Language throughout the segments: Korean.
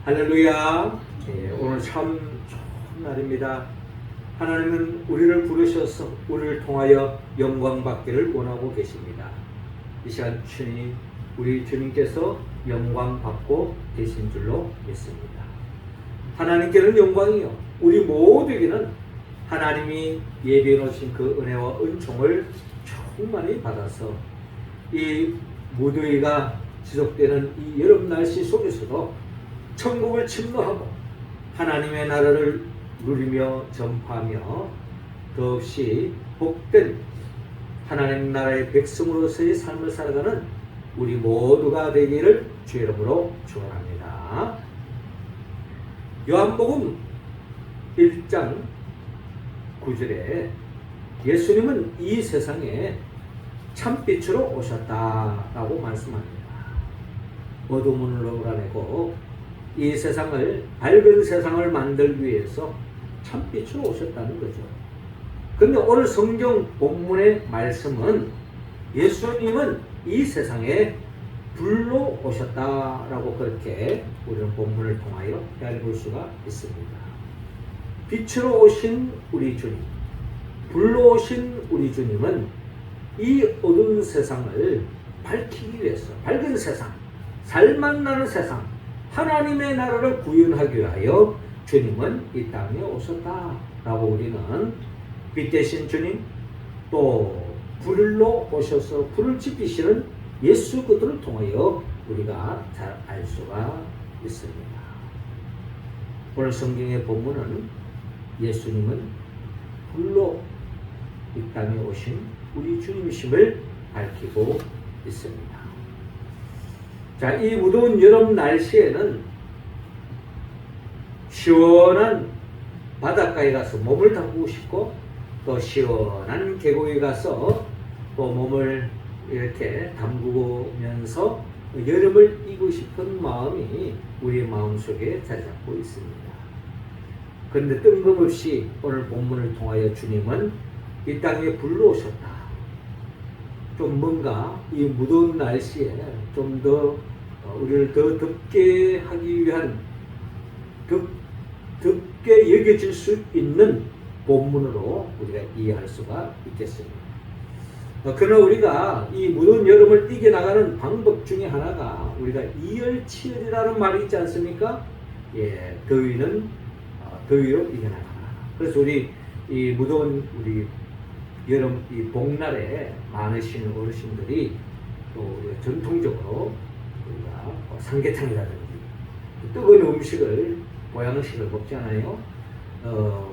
할렐루야. 오늘 참 좋은 날입니다. 하나님은 우리를 부르셔서 우리를 통하여 영광 받기를 원하고 계십니다. 이 시간 우리 주님께서 영광 받고 계신 줄로 믿습니다. 하나님께는 영광이요, 우리 모두에게는 하나님이 예비해 놓으신 그 은혜와 은총을 충만히 받아서 이 무더위가 지속되는 이 여름 날씨 속에서도 천국을 침노하고 하나님의 나라를 누리며 전파하며 더없이 복된 하나님 나라의 백성으로서의 삶을 살아가는 우리 모두가 되기를 주의 이름으로 축원합니다. 요한복음 1장 9절에 예수님은 이 세상에 참빛으로 오셨다라고 말씀합니다. 어둠을 몰아내고 이 세상을, 밝은 세상을 만들기 위해서 참빛으로 오셨다는 거죠. 그런데 오늘 성경 본문의 말씀은 예수님은 이 세상에 불로 오셨다라고 그렇게 우리는 본문을 통하여 알볼 수가 있습니다. 빛으로 오신 우리 주님, 불로 오신 우리 주님은 이 어두운 세상을 밝히기 위해서, 밝은 세상, 살만 나는 세상, 하나님의 나라를 구현하기 위하여 주님은 이 땅에 오셨다라고 우리는 빛 대신 주님, 또 불로 오셔서 불을 지피시는 예수 그들을 통하여 우리가 잘 알 수가 있습니다. 오늘 성경의 본문은 예수님은 불로 이 땅에 오신 우리 주님이심을 밝히고 있습니다. 자, 이 무더운 여름 날씨에는 시원한 바닷가에 가서 몸을 담그고 싶고, 또 시원한 계곡에 가서 또 몸을 이렇게 담그면서 여름을 이기고 싶은 마음이 우리 마음속에 자리 잡고 있습니다. 그런데 뜬금없이 오늘 본문을 통하여 주님은 이 땅에 불러 오셨다. 좀 뭔가 이 무더운 날씨에 좀 더 우리를 더 덥게 하기 위한, 덥게 여겨질 수 있는 본문으로 우리가 이해할 수가 있겠습니다. 그러나 우리가 이 무더운 여름을 이겨나가는 방법 중에 하나가 우리가 이열치열이라는 말이 있지 않습니까? 더위는 더위로 이겨나가라. 그래서 우리 이 무더운 우리 여름 이 복날에 많으신 어르신들이 또 우리가 전통적으로 우리가 삼계탕이라든지 뜨거운 음식을, 보양식을 먹잖아요.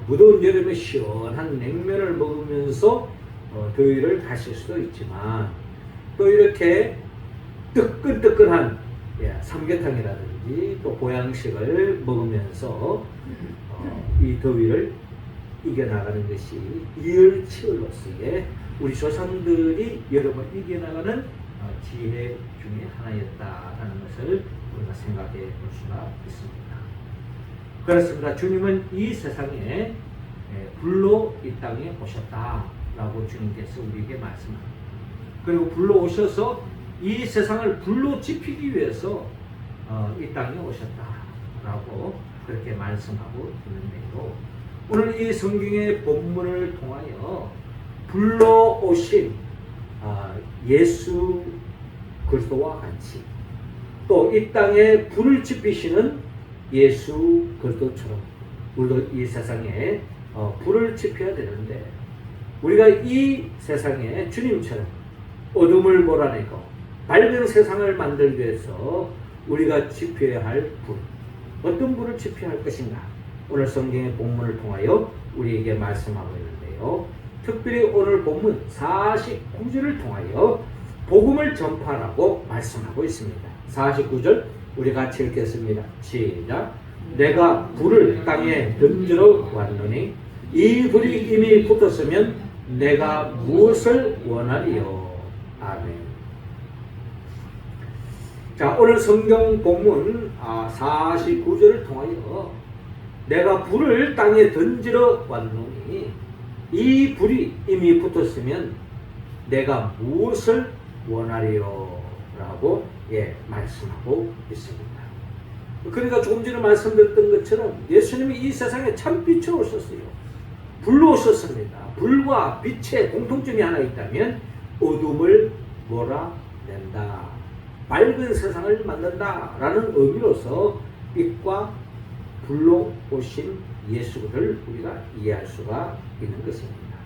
무더운 여름에 시원한 냉면을 먹으면서 더위를 가실 수도 있지만, 또 이렇게 뜨끈뜨끈한 삼계탕이라든지 또 보양식을 먹으면서 이 더위를 이겨나가는 것이 이열치열로서의 우리 조상들이 여름을 이겨나가는 지혜 중에 하나였다라는 것을 우리가 생각해 볼 수가 있습니다. 그렇습니다. 주님은 이 세상에 불로 이 땅에 오셨다라고 주님께서 우리에게 말씀합니다. 그리고 불로 오셔서 이 세상을 불로 지피기 위해서 이 땅에 오셨다라고 그렇게 말씀하고 있는데요. 오늘 이 성경의 본문을 통하여 불러 오신 예수 그리스도와 같이, 또 이 땅에 불을 지피시는 예수 그리스도처럼 우리도 이 세상에 불을 지펴야 되는데, 우리가 이 세상에 주님처럼 어둠을 몰아내고 밝은 세상을 만들기 위해서 우리가 지펴야 할 불, 어떤 불을 지펴야 할 것인가, 오늘 성경의 본문을 통하여 우리에게 말씀하고 있는데요. 특별히 오늘 본문 49절을 통하여 복음을 전파하라고 말씀하고 있습니다. 49절 우리 같이 읽겠습니다. 시작. 내가 불을 땅에 던지러 왔노니 이 불이 이미 붙었으면 내가 무엇을 원하리요. 아멘. 자, 오늘 성경 본문 49절을 통하여 내가 불을 땅에 던지러 왔노니 이 불이 이미 붙었으면 내가 무엇을 원하리요 라고 말씀하고 있습니다. 그러니까 조금 전에 말씀드렸던 것처럼 예수님이 이 세상에 참빛으로 오셨어요. 불로 오셨습니다. 불과 빛의 공통점이 하나 있다면 어둠을 몰아낸다. 밝은 세상을 만든다. 라는 의미로서 빛과 불로 오신 예수를 우리가 이해할 수가 있는 것입니다.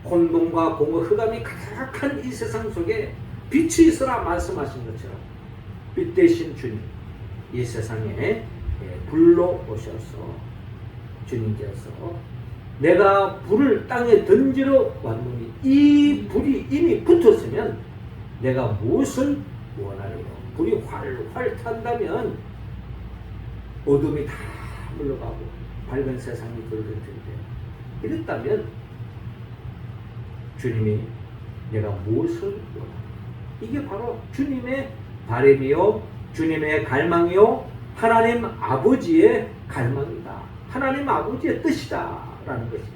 혼돈과 공허, 흑암이 가득한 이 세상 속에 빛이 있으라 말씀하신 것처럼 빛 대신 주님, 이 세상에 불로 오셔서 주님께서 내가 불을 땅에 던지러 왔노니 이 불이 이미 붙었으면 내가 무엇을 원하리요? 불이 활활 탄다면 어둠이 다 물러가고 밝은 세상이 들어올 텐데, 이랬다면 주님이 내가 무엇을 원하리요? 이게 바로 주님의 바람이요, 주님의 갈망이요, 하나님 아버지의 갈망이다. 하나님 아버지의 뜻이다 라는 것입니다.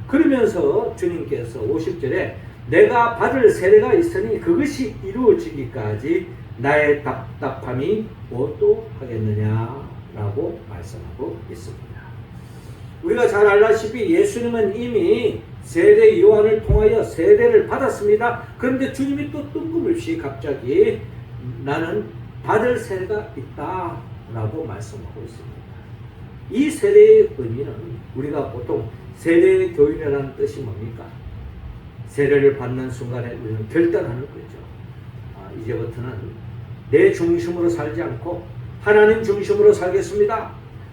그러면서 주님께서 50절에 내가 받을 세례가 있으니 그것이 이루어지기까지 나의 답답함이 무엇도 하겠느냐 라고 말씀하고 있습니다. 우리가 잘 알다시피 예수님은 이미 세례 요한을 통하여 세례를 받았습니다. 그런데 주님이 또 뜬금없이 갑자기 나는 받을 세례가 있다 라고 말씀하고 있습니다. 이 세례의 의미는 우리가 보통 세례 교인이라는 뜻이 뭡니까? 세례를 받는 순간에 우리는 결단하는 거죠. 이제부터는 내 중심으로 살지 않고 하나님 중심으로 살겠습니다.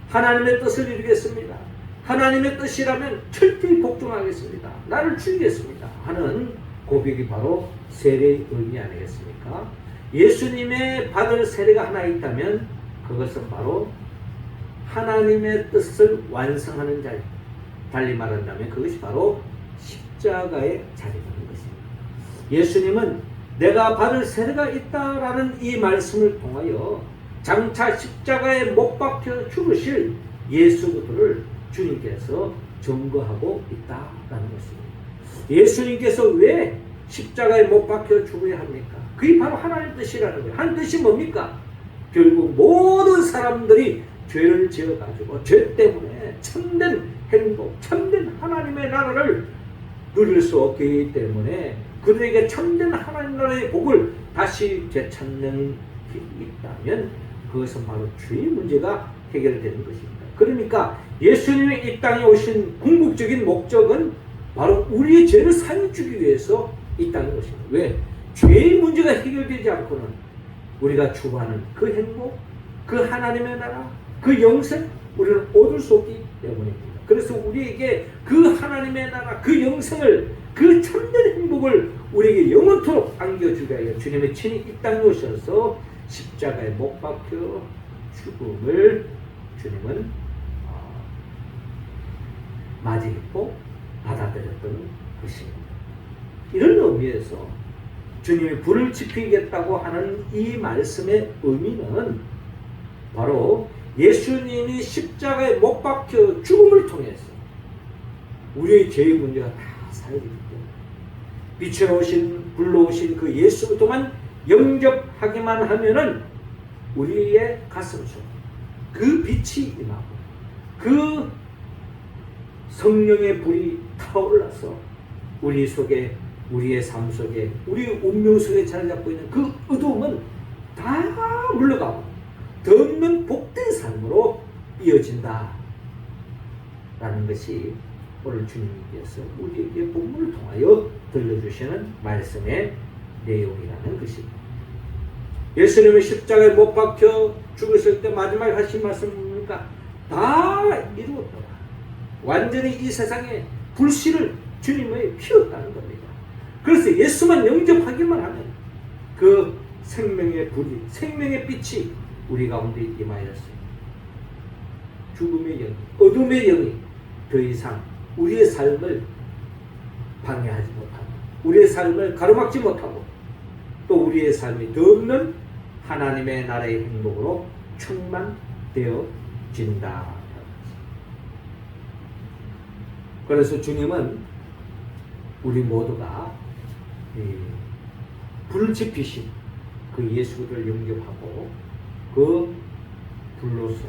하나님의 뜻을 이루겠습니다. 하나님의 뜻이라면 철저히 복종하겠습니다. 나를 죽이겠습니다. 하는 고백이 바로 세례의 의미 아니겠습니까? 예수님의 받을 세례가 하나 있다면 그것은 바로 하나님의 뜻을 완성하는 자리, 달리 말한다면 그것이 바로 십자가의 자리라는 것입니다. 예수님은 내가 받을 세례가 있다라는 이 말씀을 통하여 장차 십자가에 못 박혀 죽으실 예수 그리스도를 주님께서 증거하고 있다라는 것입니다. 예수님께서 왜 십자가에 못 박혀 죽어야 합니까? 그게 바로 하나님의 뜻이라는 거예요. 하나님의 뜻이 뭡니까? 결국 모든 사람들이 죄를 지어가지고 죄 때문에 참된 행복, 참된 하나님의 나라를 누릴 수 없기 때문에 그들에게 참된 하나님 나라의 복을 다시 되찾는 길이 있다면 그것은 바로 죄의 문제가 해결되는 것입니다. 그러니까 예수님이 이 땅에 오신 궁극적인 목적은 바로 우리의 죄를 사해주기 위해서 있다는 것입니다. 왜? 죄의 문제가 해결되지 않고는 우리가 추구하는 그 행복, 그 하나님의 나라, 그 영생 우리는 얻을 수 없기 때문입니다. 그래서 우리에게 그 하나님의 나라, 그 영생을, 그 참된 행복을 우리에게 영원토록 안겨주게 하여 주님의 친히 이 땅에 오셔서 십자가에 못 박혀 죽음을 주님은 맞이했고 받아들였던 것입니다. 이런 의미에서 주님이 불을 지피겠다고 하는 이 말씀의 의미는 바로 예수님이 십자가에 못 박혀 죽음을 통해서 우리의 죄의 문제가 다 사해지기 때문에 빛으로 오신 불로 오신 그 예수부터만 영접하기만 하면은 우리의 가슴 속 그 빛이 임하고 그 성령의 불이 타올라서 우리 속에, 우리의 삶 속에, 우리의 운명 속에 자리 잡고 있는 그 어두움은 다 물러가고 더 없는 복된 삶으로 이어진다 라는 것이 오늘 주님께서 우리에게 본문을 통하여 들려주시는 말씀의 내용이라는 것입니다. 예수님은 십자가에 못 박혀 죽으실 때 마지막에 하신 말씀은 뭡니까? 다 이루었다. 완전히 이 세상에 불씨를 주님의 피웠다는 겁니다. 그래서 예수만 영접하기만 하면 그 생명의 불이, 생명의 빛이 우리 가운데 임하였어요. 죽음의 영이, 어둠의 영이 더 이상 우리의 삶을 방해하지 못하고 우리의 삶을 가로막지 못하고 또 우리의 삶이 더 없는 하나님의 나라의 행복으로 충만되어진다. 그래서 주님은 우리 모두가 불을 지피신 그 예수를 영접하고 그 불로서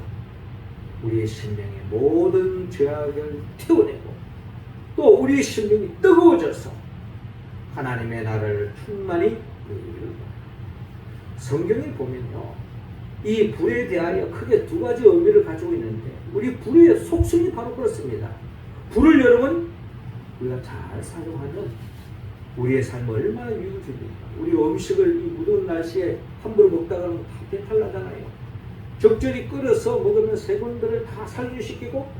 우리의 생명의 모든 죄악을 태워내고 또 우리의 생명이 뜨거워져서 하나님의 나라를 충만히 누리기를 바랍니다. 성경에 보면요, 이 불에 대하여 크게 두 가지 의미를 가지고 있는데, 우리 불의 속성이 바로 그렇습니다. 불을 여러분 우리가 잘 사용하면 우리의 삶을 얼마나 유익해집니까? 우리 음식을 이 무더운 날씨에 함부로 먹다가 다 배탈 나잖아요. 적절히 끓여서 먹으면 세균들을 다 살균시키고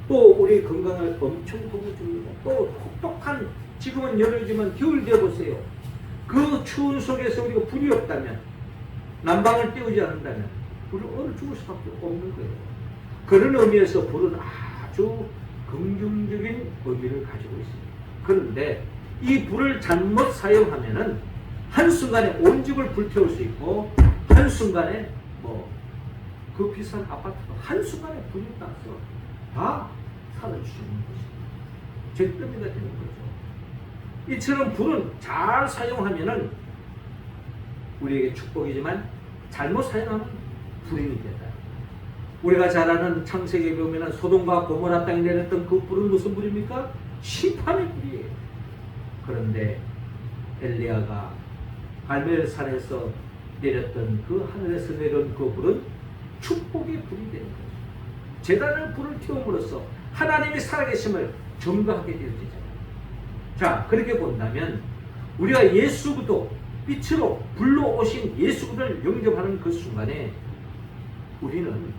또 우리 건강을 엄청 도와줍니다. 또 혹독한, 지금은 여름이지만 겨울 되어보세요. 그 추운 속에서 우리가 불이 없다면, 난방을 띄우지 않는다면 불은 얼어 죽을 수밖에 없는 거예요. 그런 의미에서 불은 아주 긍정적인 의미를 가지고 있습니다. 그런데 이 불을 잘못 사용하면은 한순간에 온 집을 불태울 수 있고, 한순간에 그 비싼 아파트도 한순간에 불이 나서 다 사라질 수 있는 것입니다. 잿더미가 되는 거죠. 이처럼 불은 잘 사용하면은 우리에게 축복이지만 잘못 사용하면 불임이 된다. 우리가 잘 아는 창세기에 보면은 소돔과 고모라 땅에 내렸던 그 불은 무슨 불입니까? 심판의 불이에요. 그런데 엘리야가 갈멜산에서 내렸던 그 하늘에서 내려온 그 불은 축복의 불이 되는 거죠. 제단을 불을 태움으로써 하나님이 살아계심을 증거하게 되어지잖아요. 자, 그렇게 본다면 우리가 예수 그리스도, 빛으로 불로 오신 예수 그리스도를 영접하는 그 순간에 우리는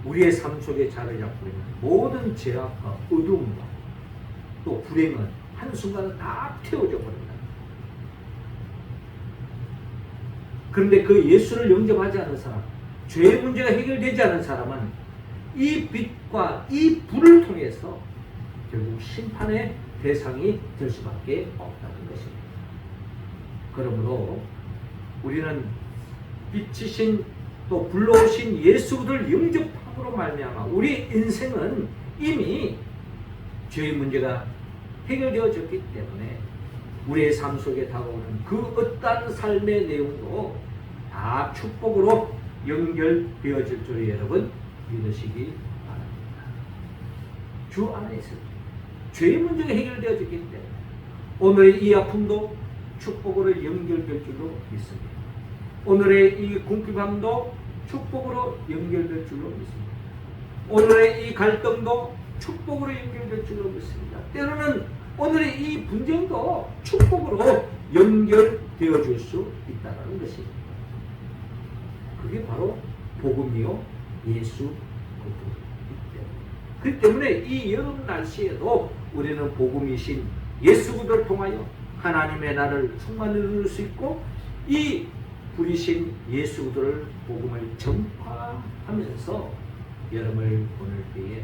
우리의 삶 속에 자리 잡고 있는 모든 죄악과 어두움과 또 불행은 한순간에 다 태워져 버린다. 그런데 그 예수를 영접하지 않은 사람, 죄의 문제가 해결되지 않은 사람은 이 빛과 이 불을 통해서 결국 심판의 대상이 될 수밖에 없다는 것입니다. 그러므로 우리는 빛이신 또 불러오신 예수 그리스도를 영접함으로 말미암아 우리 인생은 이미 죄의 문제가 해결되어졌기 때문에 우리의 삶 속에 다가오는 그 어떠한 삶의 내용도 다 축복으로 연결되어질 줄을 여러분 믿으시기 바랍니다. 주 안에서 죄의 문제가 해결되어졌기 때문에 오늘의 이 아픔도 축복으로 연결될 줄로 믿습니다. 오늘의 이 궁핍함도 축복으로 연결될 줄로 믿습니다. 오늘의 이 갈등도 축복으로 연결될 줄로 믿습니다. 때로는 오늘의 이 분쟁도 축복으로 연결되어 줄 수 있다는 것입니다. 그게 바로 복음이요 예수 그리스도이기 때문에. 그렇기 때문에 이 여름 날씨에도 우리는 복음이신 예수 그리스도를 통하여 하나님의 나라를 충만히 누릴 수 있고, 이 부리신 예수 그리스도를 복음을 전파하면서 여름을 보낼 때에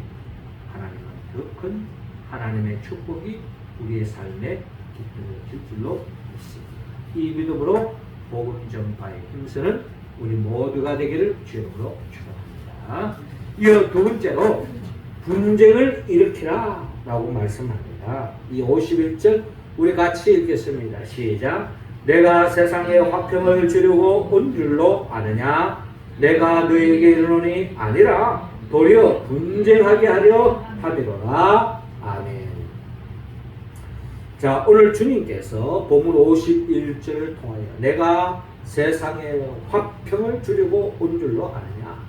하나님은 더 큰 하나님의 축복이 우리의 삶에 깃들어질 줄로 믿습니다. 이 믿음으로 복음 전파에 힘쓰는 우리 모두가 되기를 주님으로 축원합니다. 이어 두 번째로 분쟁을 일으키라 라고 말씀합니다. 이 51절 우리 같이 읽겠습니다. 시작. 내가 세상에 화평을 주려고 온 줄로 아느냐? 내가 너에게 이르노니 아니라 도리어 분쟁하게 하려 함이로라. 아멘. 자, 오늘 주님께서 본문 51절을 통하여 내가 세상에 화평을 주려고 온 줄로 아느냐?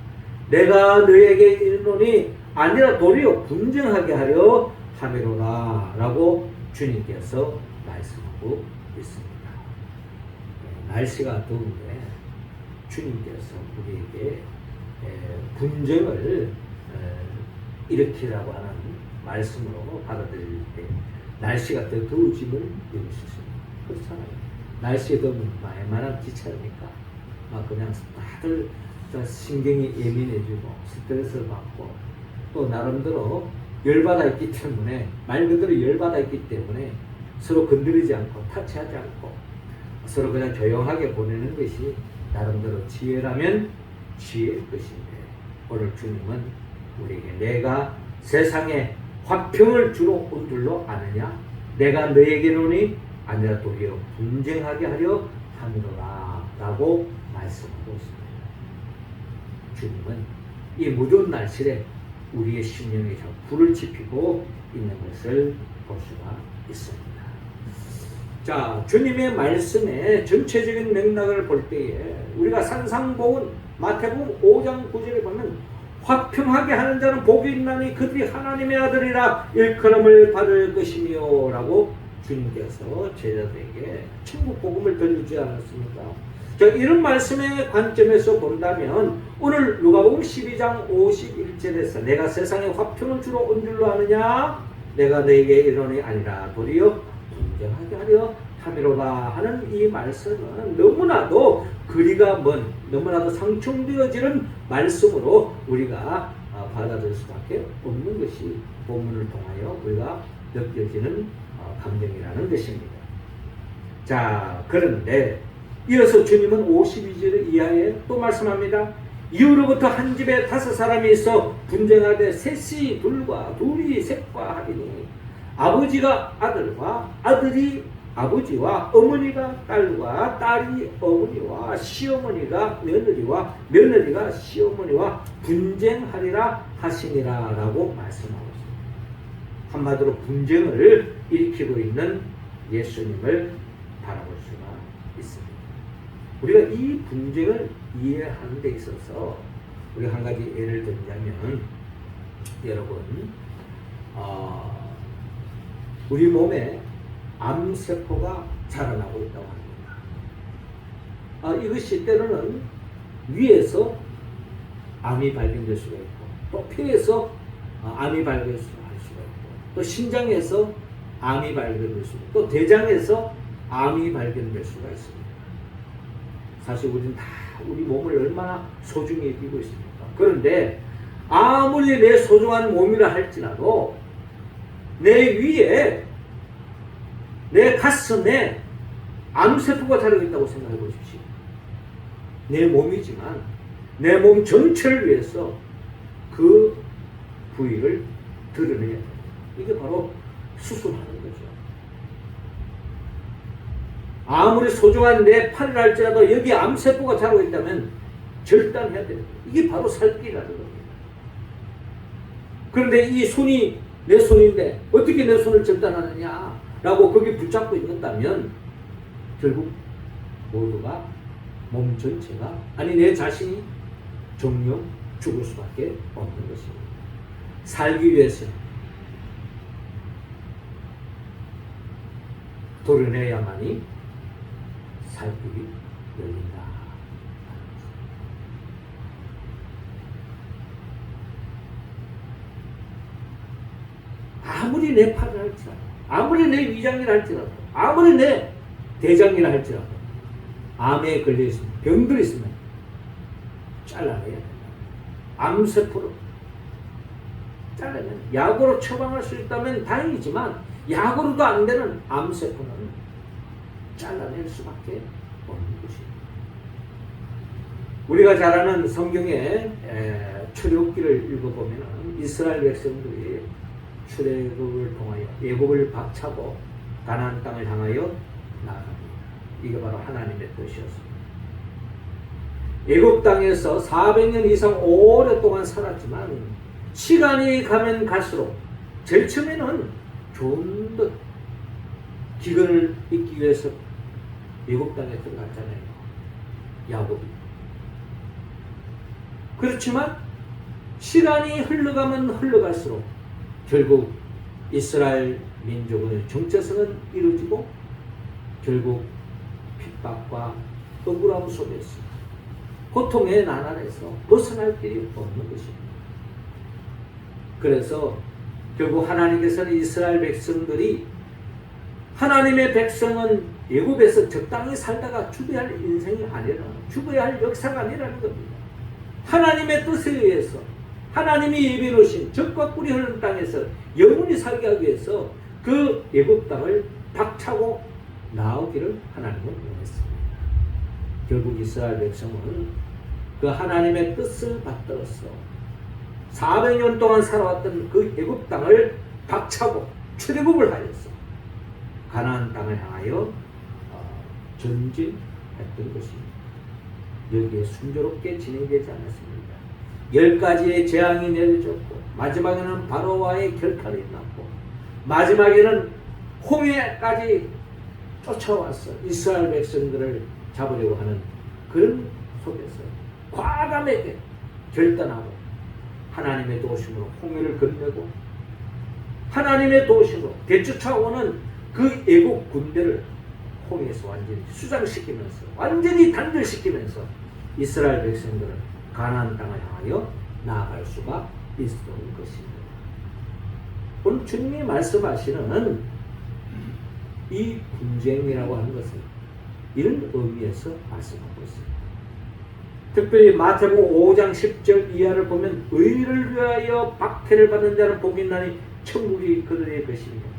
내가 너에게 이르노니 아니라 도리어 분쟁하게 하려 함이로라 라고 주님께서 말씀하고 있습니다. 날씨가 더운데 주님께서 우리에게 분쟁을 일으키라고 하는 말씀으로 받아들일 때 날씨가 더 더워짐을 느낄 수 있습니다. 그렇잖아요. 날씨에 더우면 얼마나 귀찮으니까 그냥 다들 신경이 예민해지고 스트레스를 받고 또 나름대로 열받아 있기 때문에, 말 그대로 열받아 있기 때문에 서로 건드리지 않고 타치하지 않고 서로 그냥 조용하게 보내는 것이 나름대로 지혜라면 지혜일 것인데, 오늘 주님은 우리에게 내가 세상에 화평을 주러 온 줄로 아느냐? 내가 너에게 노니 아니라 도리어 분쟁하게 하려 함이로라 라고 말씀하고 있습니다. 주님은 이 무더운 날씨에 우리의 심령에 불을 지피고 있는 것을 볼 수가 있습니다. 자, 주님의 말씀의 전체적인 맥락을 볼 때에 우리가 산상복음 마태복음 5장 9절에 보면 화평하게 하는 자는 복이 있나니 그들이 하나님의 아들이라 일컬음을 받을 것이며 라고 주님께서 제자들에게 천국 복음을 들려주지 않았습니까? 자, 이런 말씀의 관점에서 본다면 오늘 누가복음 12장 51절에서 내가 세상에 화평을 주러 온 줄로 아느냐? 내가 너에게 이르노니 아니라 도리어 분쟁하게 하려 함이로다 하는 이 말씀은 너무나도 거리가 먼, 너무나도 상충되어지는 말씀으로 우리가 받아들일 수밖에 없는 것이 본문을 통하여 우리가 느껴지는 감정이라는 것입니다. 자, 그런데 이어서 주님은 52절 이하에 또 말씀합니다. 이후로부터 한 집에 5사람이 있어 분쟁하되 셋이 둘과 둘이 셋과 하리니 아버지가 아들과 아들이 아버지와 어머니가 딸과 딸이 어머니와 시어머니가 며느리와 며느리가 시어머니와 분쟁하리라 하시니라 라고 말씀하고 있습니다. 한마디로 분쟁을 일으키고 있는 예수님을 바라볼 수가 있습니다. 우리가 이 분쟁을 이해하는 데 있어서 우리 한 가지 예를 들자면 여러분 우리 몸에 암세포가 자라나고 있다고 합니다. 이것이 때로는 위에서 암이 발견될 수가 있고 또 폐에서 암이 발견될 수가 있고 또 신장에서 암이 발견될 수가 있고 또 대장에서 암이 발견될 수가 있습니다. 사실 우리는 다 우리 몸을 얼마나 소중히 여기고 있습니까? 그런데 아무리 내 소중한 몸이라 할지라도 내 위에 내 가슴에 암세포가 자라고 있다고 생각해 보십시오. 내 몸이지만 내 몸 전체를 위해서 그 부위를 드러내야 돼요. 이게 바로 수술하는 거죠. 아무리 소중한 내 팔을 할지라도 여기 암세포가 자라고 있다면 절단해야 돼요. 이게 바로 살기라는 겁니다. 그런데 이 손이 내 손인데 어떻게 내 손을 절단하느냐 라고 거기 붙잡고 있는다면 결국 모두가 몸 전체가 아니 내 자신이 정령 죽을 수밖에 없는 것입니다. 살기 위해서는 도려내야만이 살 길이 열린다. 아무리 내 팔을 할지라도 아무리 내 위장이라 할지라도 아무리 내 대장이라 할지라도 암에 걸려있으면 병들이 있으면 잘라내야 된다. 암세포로 잘라내야 약으로 처방할 수 있다면 다행이지만 약으로도 안 되는 암세포는 잘라낼 수밖에 없는 것입니다. 우리가 잘 아는 성경의 출애굽기를 읽어보면 이스라엘 백성들이 출애굽을 통하여 애굽을 박차고 가나안 땅을 향하여 나아갑니다. 이게 바로 하나님의 뜻이었습니다. 애굽 땅에서 400년 이상 오랫동안 살았지만 시간이 가면 갈수록 제일 처음에는 좀 더 기근을 잊기 위해서 애굽 땅에 들어갔잖아요. 야곱이. 그렇지만 시간이 흘러가면 흘러갈수록 결국 이스라엘 민족의 정체성은 이루어지고 결국 핍박과 억울함 속에서 고통의 나날에서 벗어날 길이 없는 것입니다. 그래서 결국 하나님께서는 이스라엘 백성들이 하나님의 백성은 애굽에서 적당히 살다가 죽어야 할 인생이 아니라 죽어야 할 역사가 아니라는 겁니다. 하나님의 뜻에 의해서 하나님이 예비해 놓으신 적과 꿀이 흐르는 땅에서 영원히 살게 하기 위해서 그 애굽 땅을 박차고 나오기를 하나님은 원했습니다. 결국 이스라엘 백성은 그 하나님의 뜻을 받들어서 400년 동안 살아왔던 그 애굽 땅을 박차고 출애굽을 하여서 가나안 땅을 향하여 전진했던 것이 여기에 순조롭게 진행되지 않았습니다. 10가지의 재앙이 내려졌고 마지막에는 바로와의 결칼이 났고 마지막에는 홍해까지 쫓아왔어. 이스라엘 백성들을 잡으려고 하는 그런 속에서 과감하게 결단하고 하나님의 도우심으로 홍해를 건너고 하나님의 도우심으로 되쫓아오는 그 애국 군대를 홍해에서 완전히 수장시키면서 완전히 단절시키면서 이스라엘 백성들을 가나안 땅을 향하여 나아갈 수가 있었던 것입니다. 오늘 주님이 말씀하시는 이 분쟁이라고 하는 것은 이런 의미에서 말씀하고 있습니다. 특별히 마태복음 5장 10절 이하를 보면 의를 위하여 박해를 받는 자는 복이 있나니 천국이 그들의 것입니다.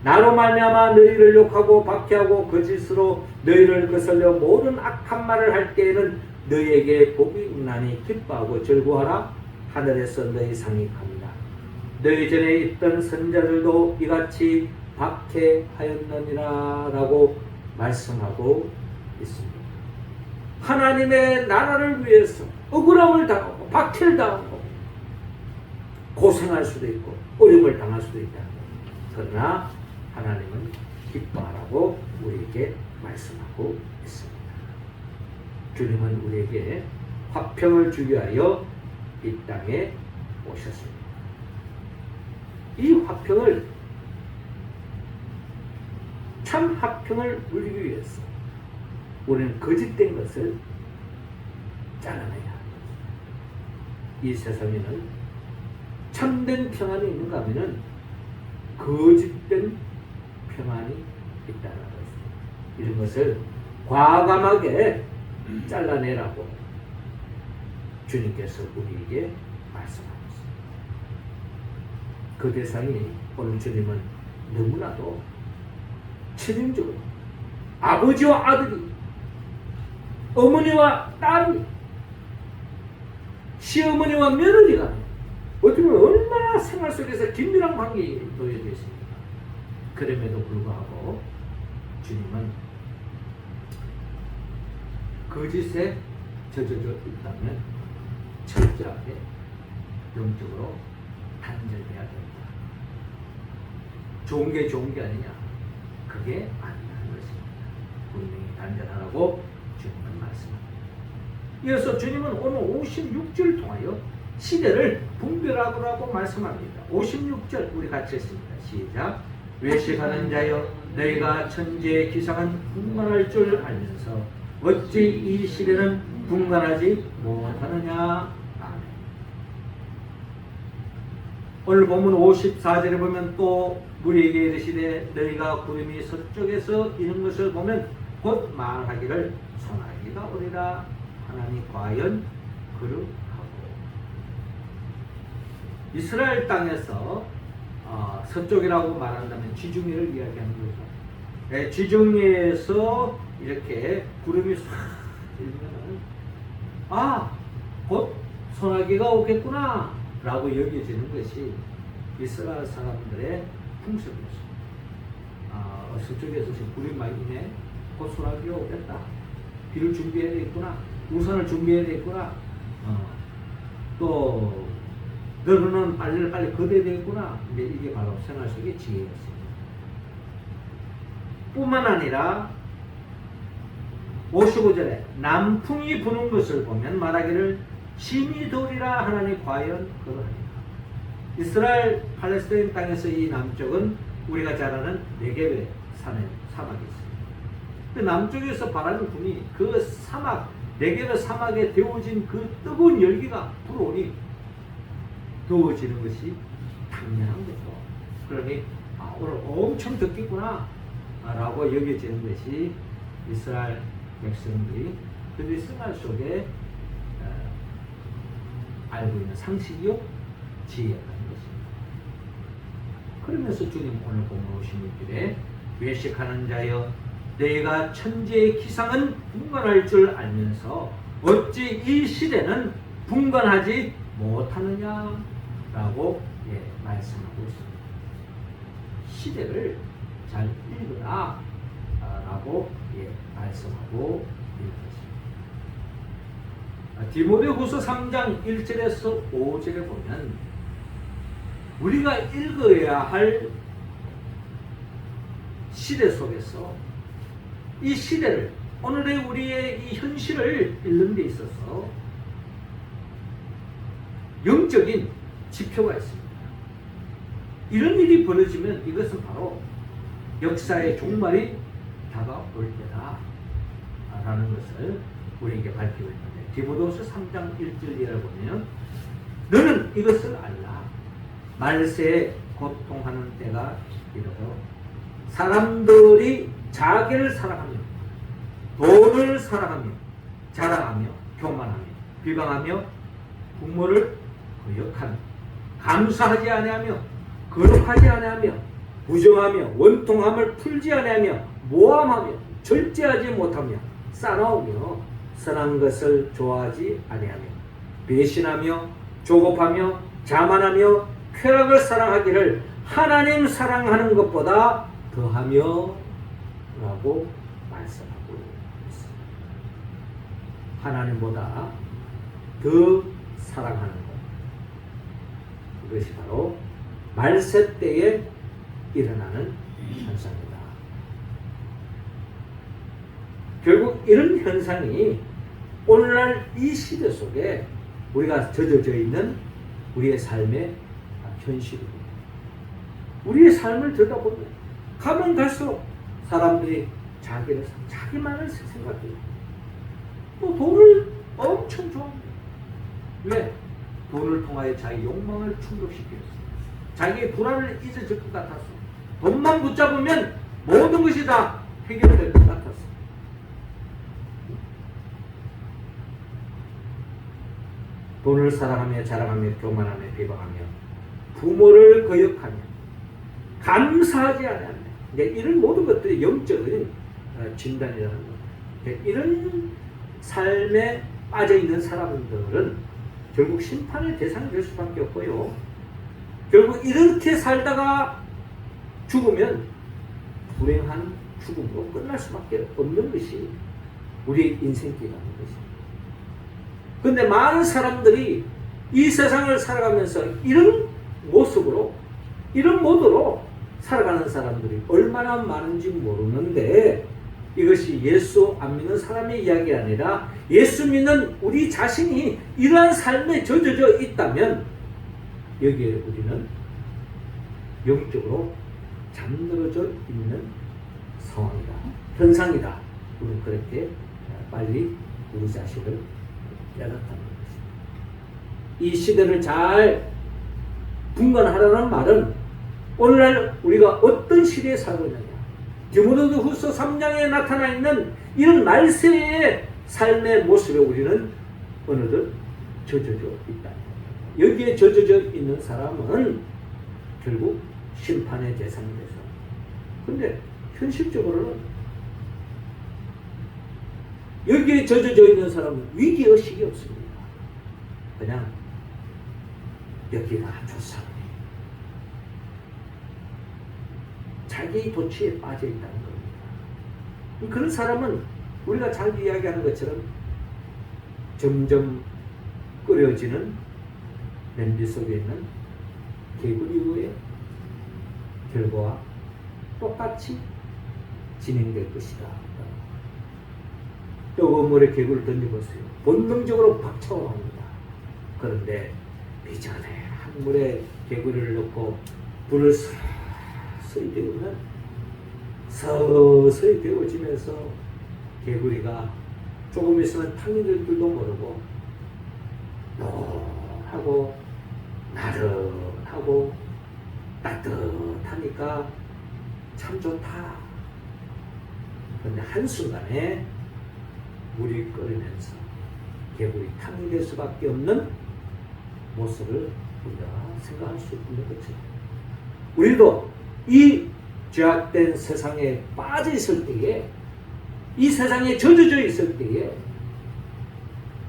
나로 말미암아 너희를 욕하고 박해하고 거짓으로 너희를 거슬려 모든 악한 말을 할 때에는 너희에게 복이 있나니 기뻐하고 즐거워하라. 하늘에서 너희 상이 큽니다. 너희 전에 있던 선자들도 이같이 박해하였느니라 라고 말씀하고 있습니다. 하나님의 나라를 위해서 억울함을 당하고 박해를 당하고 고생할 수도 있고 어려움을 당할 수도 있다. 그러나 하나님은 기뻐하라고 우리에게 말씀하고 있습니다. 주님은 우리에게 화평을 주기 위하여 이 땅에 오셨습니다. 이 화평을 참 화평을 누리기 위해서 우리는 거짓된 것을 잘라내야 합니다. 이 세상에는 참된 평안이 있는가 하면 거짓된 평안이 있다는 것입니다. 이런 것을 과감하게 잘라내라고 주님께서 우리에게 말씀하고 있습니다. 그 대상이 오늘 주님은 너무나도 치명적으로 아버지와 아들이 어머니와 딸이 시어머니와 며느리가 어떻게 보면 얼마나 생활 속에서 긴밀한 관계에 놓여져 있습니다. 그럼에도 불구하고 주님은 거짓에 젖어져 있다면 철저하게 영적으로 단절해야 된다. 좋은 게 좋은 게 아니냐? 그게 아니라는 것입니다. 분명히 단절하라고 주님은 말씀합니다. 이어서 주님은 오늘 56절 통하여 시대를 분별하라고 말씀합니다. 56절 우리 같이 했습니다. 시작. 외식하는 자여 너희가 천지의 기상은 분간할 줄 알면서 어찌 이 시대는 분간하지 못하느냐. 아멘. 오늘 본문 54절에 보면 또 우리에게 이르시되 너희가 구름이 서쪽에서 이는 것을 보면 곧 말하기를 소나기가 오리라 하나니 과연 그러하고. 이스라엘 땅에서 서쪽이라고 말한다면 지중해를 이야기하는 거죠. 지중해에서 이렇게 구름이 싹 일면은 곧 소나기가 오겠구나 라고 여겨지는 것이 이스라엘 사람들의 풍습이었습니다. 서쪽에서 지금 구름이 많이 이네, 곧 소나기가 오겠다, 비를 준비해야 되겠구나, 우산을 준비해야 되겠구나, 또 너는 빨리 걷어야 되겠구나. 이게 바로 생활 속의 지혜였습니다. 뿐만 아니라 55절에 남풍이 부는 것을 보면 말하기를 심히 더우리라 하나니 과연 그러하니까. 이스라엘 팔레스타인 땅에서 이 남쪽은 우리가 잘 아는 네게베 산의 사막이 있습니다. 그 남쪽에서 바람이 부니 그 사막, 네게베 사막에 데워진 그 뜨거운 열기가 불어오니 더워지는 것이 당연한 거죠. 그러니 오늘 엄청 덥겠구나 라고 여겨지는 것이 이스라엘 백성들이 그들의 생활 속에 알고 있는 상식이요 지혜라는 것입니다. 그러면서 주님 오늘 보면 56절에 외식하는 자여 너희가 천지의 기상은 분간할 줄 알면서 어찌 이 시대는 분간하지 못하느냐 라고 말씀하고 있습니다. 시대를 잘 읽으라 라고 말씀하고 있는 것입니다. 디모데후서 3장 1절에서 5절에 보면 우리가 읽어야 할 시대 속에서 이 시대를, 오늘의 우리의 이 현실을 읽는 데 있어서 영적인 지표가 있습니다. 이런 일이 벌어지면 이것은 바로 역사의 종말이 다가올 때다 라는 것을 우리에게 밝히고 있는데, 디모데후서 3장 1절이라 보면 너는 이것을 알라. 말세에 고통하는 때가 이르러 사람들이 자기를 사랑하며 돈을 사랑하며 자랑하며 교만하며 비방하며 부모를 거역하며 감사하지 아니하며 거룩하지 아니하며 부정하며 원통함을 풀지 아니하며 모함하며 절제하지 못하며 싸나우며 선한 것을 좋아하지 아니하며 배신하며 조급하며 자만하며 쾌락을 사랑하기를 하나님 사랑하는 것보다 더하며 라고 말씀하고 있습니다. 하나님보다 더 사랑하는 것, 이것이 바로 말세 때에 일어나는 현상이다. 결국 이런 현상이 오늘날 이 시대 속에 우리가 젖어져 있는 우리의 삶의 현실입니다. 우리의 삶을 들여다보면 가면 갈수록 사람들이 자기만을 생각해요. 또 돈을 엄청 좋아합니다. 왜? 돈을 통하여 자기 욕망을 충족시키겠어요. 자기의 불안을 잊어질 것 같았어. 돈만 붙잡으면 모든 것이 다 해결될 것 같았어. 돈을 사랑하며 자랑하며 교만하며 비방하며 부모를 거역하며 감사하지 않으며, 이런 모든 것들이 영적인 진단이라는 겁니다. 이런 삶에 빠져있는 사람들은 결국 심판의 대상이 될 수밖에 없고요. 결국 이렇게 살다가 죽으면 불행한 죽음으로 끝날 수밖에 없는 것이 우리의 인생길이라는 것입니다. 그런데 많은 사람들이 이 세상을 살아가면서 이런 모습으로, 이런 모드로 살아가는 사람들이 얼마나 많은지 모르는데, 이것이 예수 안 믿는 사람의 이야기가 아니라 예수 믿는 우리 자신이 이러한 삶에 젖어져 있다면 여기에 우리는 영적으로 잠들어져 있는 상황이다, 현상이다. 우리는 그렇게 빨리 우리 자신을 깨닫다는 것입니다. 이 시대를 잘 분간하라는 말은 오늘날 우리가 어떤 시대에 살고 있느냐, 디모데후서 3장에 나타나 있는 이런 말세의 삶의 모습에 우리는 어느덧 젖어져 있다. 여기에 젖어져 있는 사람은 결국 심판의 대상이 되죠. 그런데 현실적으로는 여기에 젖어져 있는 사람은 위기의식이 없습니다. 그냥 여기가 좋사오니 자기 도취에 빠져 있다는 겁니다. 그런 사람은 우리가 잘 이야기하는 것처럼 점점 끓여지는 냄비 속에 있는 개구리의 결과와 똑같이 진행될 것이다. 뜨거운 물에 개구리를 던져보세요. 본능적으로 팍 차오릅니다. 그런데 이전에 한 물에 개구리를 넣고 불을 서서히 데우면 서서히 데워지면서 개구리가 조금 있으면 탕이 될 줄도 모르고 노하고 나른하고 따뜻하니까 참 좋다. 그런데 한순간에 물이 끓으면서 개구리 탕이 될 수밖에 없는 모습을 우리가 생각할 수 있는 거죠. 우리도 이 죄악된 세상에 빠져 있을 때에, 이 세상에 젖어져 있을 때에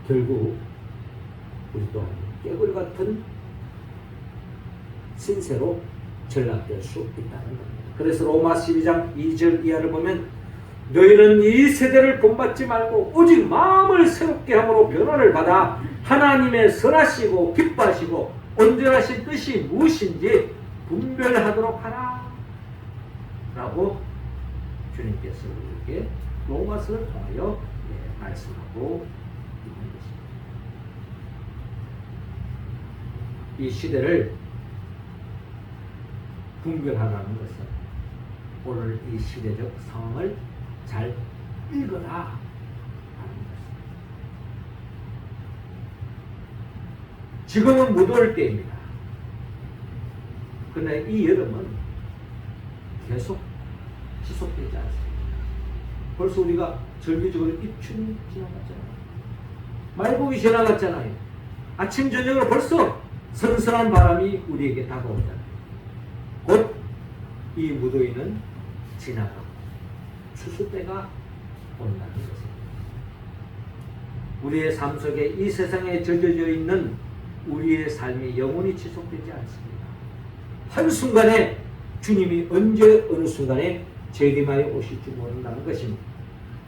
결국 우리 또한 개구리 같은 신세로 전락될 수 있다는 겁니다. 그래서 로마 12장 2절 이하를 보면 너희는 이 세대를 본받지 말고 오직 마음을 새롭게 함으로 변화를 받아 하나님의 선하시고 기뻐하시고 온전하신 뜻이 무엇인지 분별하도록 하라 라고 주님께서 우리에게 로마서를 통하여 말씀하고 있는 것입니다. 이 시대를 분별하라는 것은 오늘 이 시대적 상황을 잘 읽어라 하는 것입니다. 지금은 무더울 때입니다. 그러나 이 여름은 계속 지속되지 않습니다. 벌써 우리가 절기적으로 입춘이 지나갔잖아요. 말복이 지나갔잖아요. 아침 저녁으로 벌써 선선한 바람이 우리에게 다가오잖아요. 곧 이 무더위는 지나가고 추수 때가 온다는 것입니다. 우리의 삶 속에 이 세상에 젖어져 있는 우리의 삶이 영원히 지속되지 않습니다. 한순간에 주님이 언제 어느 순간에 재림하여 오실지 모른다는 것입니다.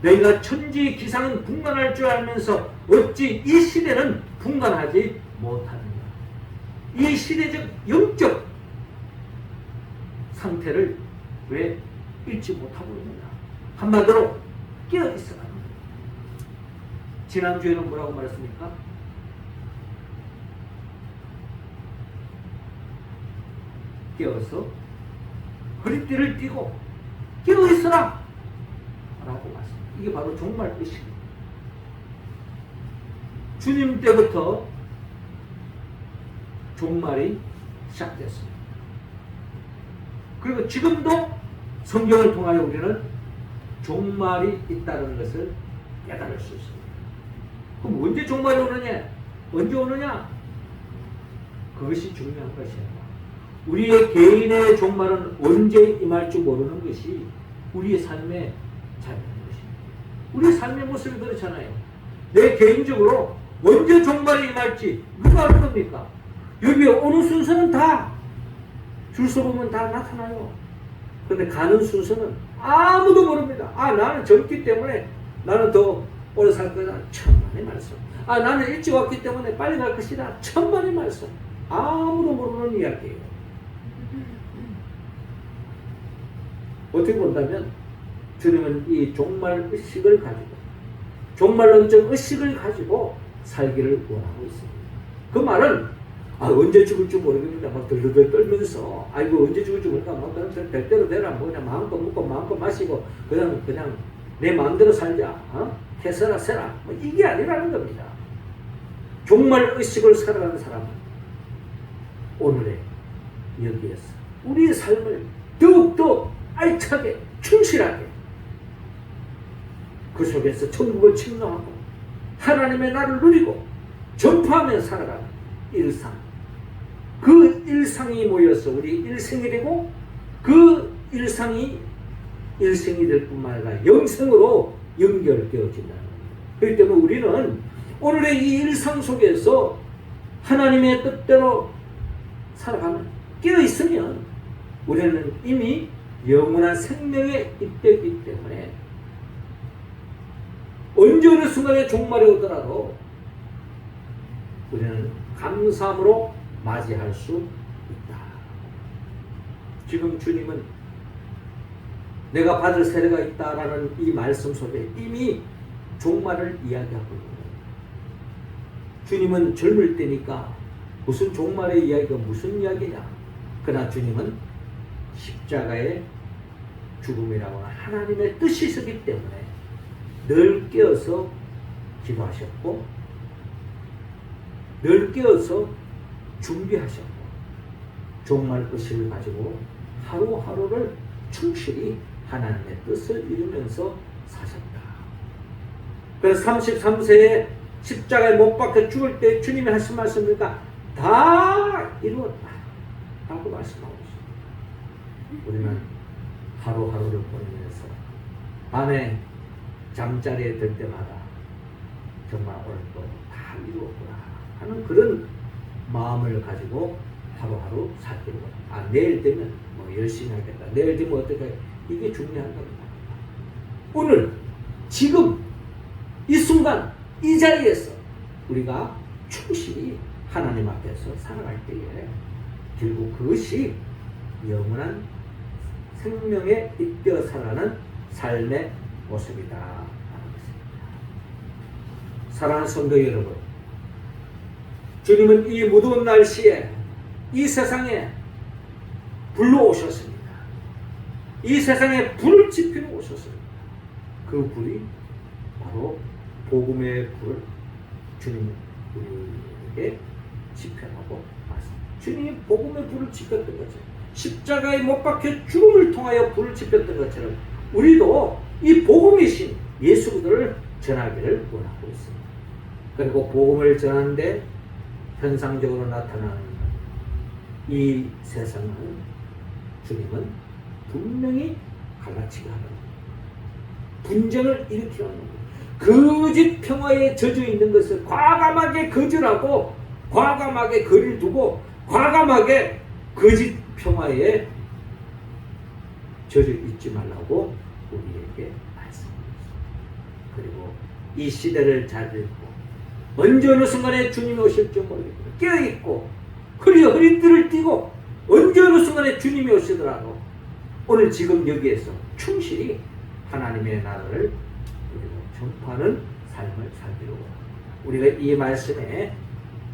너희가 천지 기상은 분간할 줄 알면서 어찌 이 시대는 분간하지 못하느냐. 이 시대적 영적 상태를 왜 읽지 못하고 있느냐. 한마디로 깨어있어라. 지난주에는 뭐라고 말했습니까? 깨어서 허리띠를 띠고 깨어있어라 라고 말씀합니다. 이게 바로 종말 의식입니다. 주님 때부터 종말이 시작됐습니다. 그리고 지금도 성경을 통하여 우리는 종말이 있다는 것을 깨달을 수 있습니다. 그럼 언제 종말이 오느냐? 언제 오느냐? 그것이 중요한 것이에요. 우리의 개인의 종말은 언제 임할지 모르는 것이 우리의 삶의 자유인 것입니다. 우리의 삶의 모습이 그렇잖아요. 내 개인적으로 언제 종말이 임할지 누가 아는 겁니까? 여기에 오는 순서는 다 줄 서보면 다 나타나요. 그런데 가는 순서는 아무도 모릅니다. 나는 젊기 때문에 나는 더 오래 살 거다. 천만의 말씀. 나는 일찍 왔기 때문에 빨리 갈 것이다. 천만의 말씀. 아무도 모르는 이야기예요. 어떻게 본다면 주님은 이 종말 의식을 가지고 종말론적 의식을 가지고 살기를 원하고 있습니다. 그 말은 언제 죽을지 모르겠는데 막 들들들 떨면서 이거 언제 죽을지 모르니까 막 그냥 될 대로 되라 뭐 그냥 마음껏 먹고 마음껏 마시고 그냥 내 마음대로 살자 해서라 세라 뭐 이게 아니라는 겁니다. 종말 의식을 살아가는 사람은 오늘의 여기에서 우리의 삶을 더욱더 알차게 충실하게 그 속에서 천국을 침노하고 하나님의 나라를 누리고 전파하며 살아가는 일상, 그 일상이 모여서 우리 일생이 되고 그 일상이 일생이 될 뿐만 아니라 영생으로 연결되어진다는 겁니다. 그렇기 때문에 우리는 오늘의 이 일상 속에서 하나님의 뜻대로 살아가면 깨어있으면 우리는 이미 영원한 생명에 입되기 때문에 언제 어느 순간에 종말이 오더라도 우리는 감사함으로 맞이할 수 있다. 지금 주님은 내가 받을 세례가 있다라는 이 말씀 속에 이미 종말을 이야기하고 있는 거예요. 주님은 젊을 때니까 무슨 종말의 이야기가 무슨 이야기냐. 그러나 주님은 십자가의 죽음이라고 하는 하나님의 뜻이 있었기 때문에 늘 깨어서 기도하셨고 늘 깨어서 준비하셨고 종말 의식을 가지고 하루하루를 충실히 하나님의 뜻을 이루면서 사셨다. 그래서 33세에 십자가에 못 박혀 죽을 때 주님이 하신 말씀이니까 다 이루었다 라고 말씀하고 있습니다. 우리는 하루하루를 보내면서 밤에 잠자리에 들 때마다 정말 오늘 또 다 이루었구나 하는 그런 마음을 가지고 하루하루 살기를 원합니다. 내일 되면 뭐 열심히 하겠다. 내일 되면 어떻게 이게 중요한 겁니다. 오늘 지금 이 순간 이 자리에서 우리가 충실히 하나님 앞에서 살아갈 때에 결국 그것이 영원한 생명에 잇대어 살아가는 삶의 모습이다 하는 것입니다. 사랑하는 성도 여러분, 주님은 이 무더운 날씨에 이 세상에 불러오셨습니다. 이 세상에 불을 지피러 오셨습니다. 그 불이 바로 복음의 불을 주님은 우리에게 지펴라고 말씀합니다. 주님이 복음의 불을 지폈던 것처럼, 십자가에 못 박혀 죽음을 통하여 불을 지폈던 것처럼 우리도 이 복음이신 예수 그리스도를 전하기를 원하고 있습니다. 그리고 복음을 전하는데 현상적으로 나타나는 이 세상을 주님은 분명히 갈라치게 하는, 분쟁을 일으키게 하는 거짓 평화에 젖어 있는 것을 과감하게 거절하고 과감하게 거리를 두고 과감하게 거짓 평화에 젖어 있지 말라고 우리에게 말씀합니다. 그리고 이 시대를 잘 읽고 언제 어느 순간에 주님이 오실지 모르겠고 깨어있고 허리띠를 띠고 언제 어느 순간에 주님이 오시더라도 오늘 지금 여기에서 충실히 하나님의 나라를 전파하는 삶을 살기로 합니다. 우리가 이 말씀에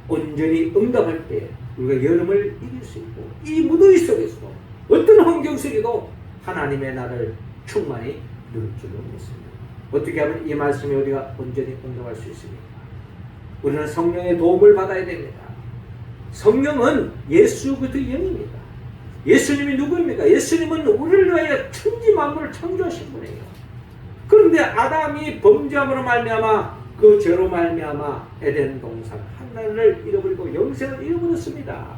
온전히 응답할 때 우리가 여름을 이길 수 있고 이 무더위 속에서도 어떤 환경 속에도 하나님의 나라를 충만히 누릴 줄로 믿습니다. 어떻게 하면 이 말씀에 우리가 온전히 응답할 수 있습니까? 우리는 성령의 도움을 받아야 됩니다. 성령은 예수 그리스도의 영입니다. 예수님이 누구입니까? 예수님은 우리를 위하여 천지 만물을 창조하신 분이에요. 그런데 아담이 범죄함으로 말미암아 그 죄로 말미암아 에덴 동산 하나님을 잃어버리고 영생을 잃어버렸습니다.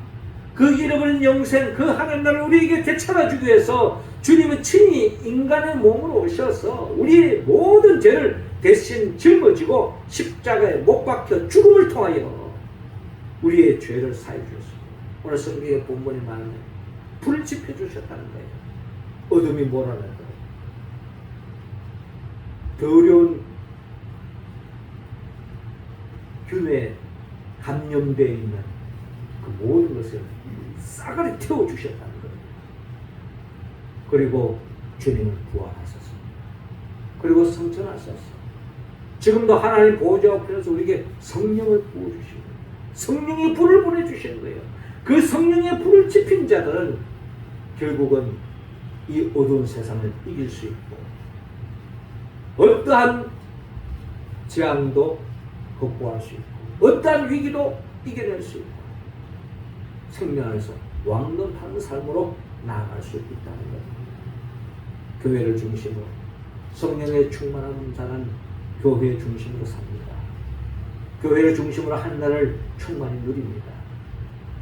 그 잃어버린 영생, 그 하나님 나라를 우리에게 되찾아주기 위해서 주님은 친히 인간의 몸으로 오셔서 우리의 모든 죄를 대신 짊어지고 십자가에 못 박혀 죽음을 통하여 우리의 죄를 사해 주셨습니다. 오늘 성경의 본문이 말하는 불을 지펴주셨다는 거예요. 어둠이 몰아낸 거예요. 더 어려운 균에 감염되어 있는 그 모든 것을 싸그리 태워주셨다는 거예요. 그리고 주님은 부활하셨습니다. 그리고 성천하셨습니다. 지금도 하나님 보호자 앞에서 우리에게 성령을 부어주시고 성령의 불을 보내주시는 거예요. 그 성령의 불을 지핀 자들은 결국은 이 어두운 세상을 이길 수 있고 어떠한 재앙도 극복할 수 있고 어떠한 위기도 이겨낼 수 있고 생명 안에서 왕건하는 삶으로 나아갈 수 있다는 것. 교회를 중심으로 성령의 충만한 자는 교회 중심으로 삽니다. 교회를 중심으로 한 날을 충만히 누립니다.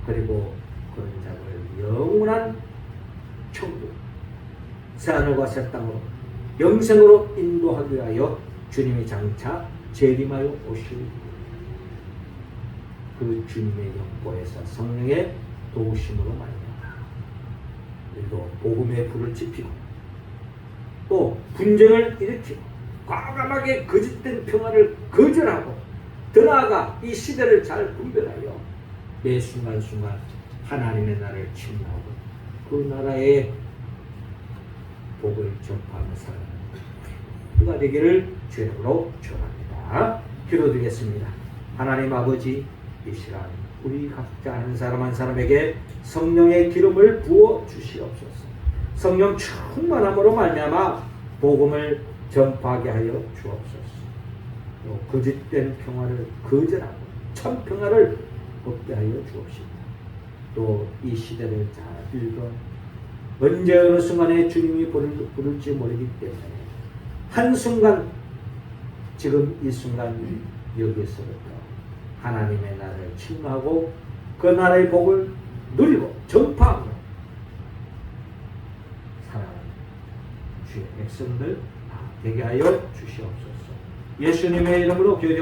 그리고 그런 자를 영원한 천국, 새하늘과 새 땅으로 영생으로 인도하기 위하여 주님이 장차 재림하여 오실 그 주님의 영보에서 성령의 도우심으로 말미암아 우리도 복음의 불을 지피고 또 분쟁을 일으키고 과감하게 거짓된 평화를 거절하고 더 나아가 이 시대를 잘 분별하여 매 순간순간 하나님의 나라를 침노하고 그 나라의 복을 전파하며 살아가는 우리가 되기를 주님으로 축원합니다. 기도드리겠습니다. 하나님 아버지, 이 시간 우리 각자 한 사람 한 사람에게 성령의 기름을 부어 주시옵소서. 성령 충만함으로 말미암아 복음을 전파하게 하여 주옵소서. 또 거짓된 평화를 거절하고 참 평화를 얻게 하여 주옵시고 또 이 시대를 잘 읽어 언제 어느 순간에 주님이 부를지 모르기 때문에 한순간 지금 이 순간 여기서부터 하나님의 나라를 침노하고 그 나라의 복을 누리고 전파하며 살아가는 주의 백성들 되게 하여 주시옵소서. 예수님의 이름으로 기도